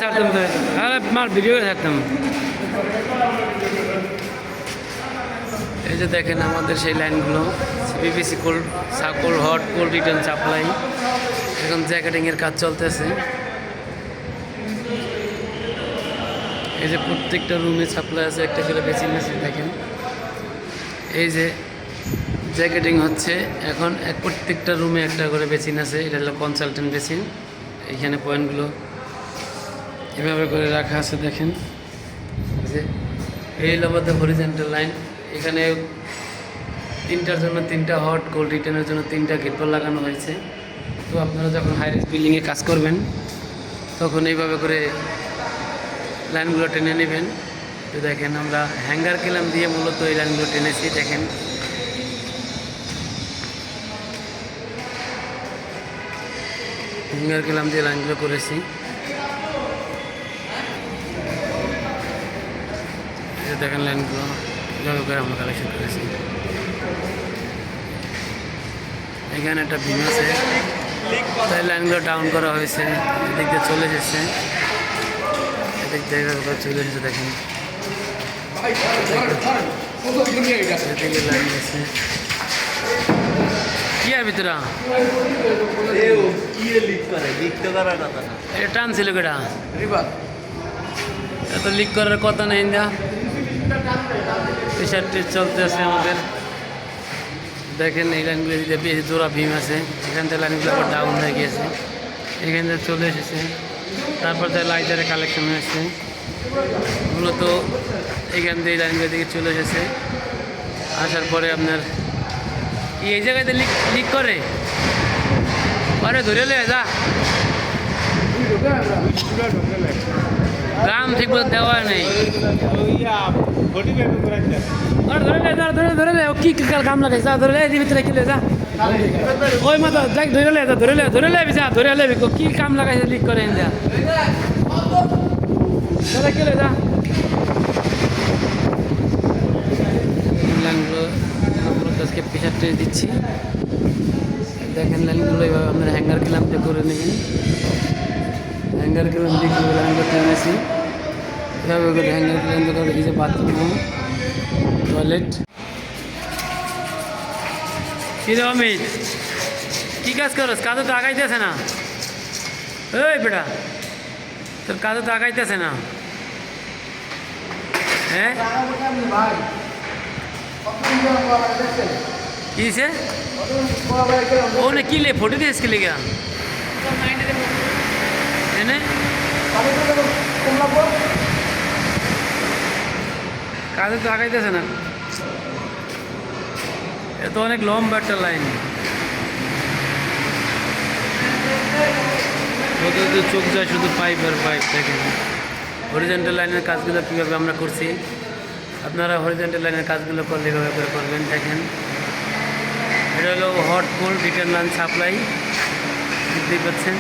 ছাড়তাম তো, মার ভিডিও করে ছাড়তাম। এই যে দেখেন আমাদের সেই লাইনগুলো, CPPC cold hot cold return supply. এখন জ্যাকেটিংয়ের কাজ চলতেছে। এই যে প্রত্যেকটা রুমে সাপ্লাই আছে, একটা করে বেসিন আছে দেখেন। এই যে জ্যাকেটিং হচ্ছে এখন, প্রত্যেকটা রুমে একটা করে বেসিন আছে। এটা হলো কনসালটেন্ট বেসিন। এইখানে পয়েন্টগুলো এভাবে করে রাখা আছে দেখেন। যে এই লবাতে হরিজেন্টাল লাইন, এখানে তিনটার জন্য তিনটা হট, কোল্ড রিটার্নের জন্য তিনটা গেটওয়াল লাগানো হয়েছে। তো আপনারা যখন হাই রিস্ক বিল্ডিংয়ে কাজ করবেন তখন এইভাবে করে লাইনগুলো টেনে নেবেন। তো দেখেন আমরা হ্যাঙ্গার কেলাম দিয়ে মূলত এই লাইনগুলো টেনেছি। দেখেন হ্যাঙ্গার কেলাম দিয়ে লাইনগুলো করেছি। দেখেন লাইনগুলো এভাবে করে আমরা কালেকশন করেছি। এখানে একটা বিম আছে, তাই লাইনগুলো ডাউন করা হয়েছে। এদিক দিয়ে চলে এসেছে, এদিক দিয়ে এভাবে চলে এসেছে দেখেন। এদিকে লাইন আছে কি আর ভিতরা এটা টানছিল কেটা, এত লিক করার কথা নেই। প্রেশারটি চলতে আছে আমাদের। দেখেন এই লাইনগুলো বেশি জোড়া ভীম আছে, এখান থেকে লাইনগুলো আবার ডাউন হয়ে গিয়েছে, এখান থেকে চলে এসেছে। তারপর থেকে লাইটারে কালেকশন হয়েছে মূলত এখান থেকে এই লাইনগুলো দিকে চলে এসেছে। আসার পরে আপনার এই জায়গাতে লিক করে আরে ধরে লে যা গ্রাম ঠিক মতো দেওয়া নেই। ধরে লে কি কাম লাগাই যা, ধরে লে ভিতরে কিলে যা, ওই মতো যাই ধরে লে যা, ধরে লে কি কাম লাগাইছে লিক করে যা, ধরে কিলে যা। লাইনগুলো আজকে প্রেশার ট্রে দিচ্ছি। দেখেন লাইনগুলো এইভাবে আপনারা হ্যাঙ্গার কেলাম দিয়ে করে নেবেন। হ্যাঙ্গার কেলাম দিয়ে লাইনগুলো টেনেছি এভাবে করে। হ্যাঙ্গার কেলাম দিয়ে করে এই যে বাথরুম, টয়লেট। কি রে অমিত, কী কাজ করস? কাজও তো আগাইতেছে না। ওই বেটা তোর কাজও তো আগাইতেছে না। হ্যাঁ কিসে ও না কি লে ফটো দিয়েছ কি লেগা এনে কাজে তো আগাইতেছে না। এ তো অনেক লম্বা একটা লাইন, চোখ যায় শুধু পাইপ আর পাইপ। দেখেন হরিজেন্টাল লাইনের কাজগুলো কীভাবে আমরা করছি, আপনারা হরিজেন্টাল লাইনের কাজগুলো করলে কীভাবে করে করবেন। দেখেন এটা হলো hot cold return line supply, বুঝতেই পারছেন।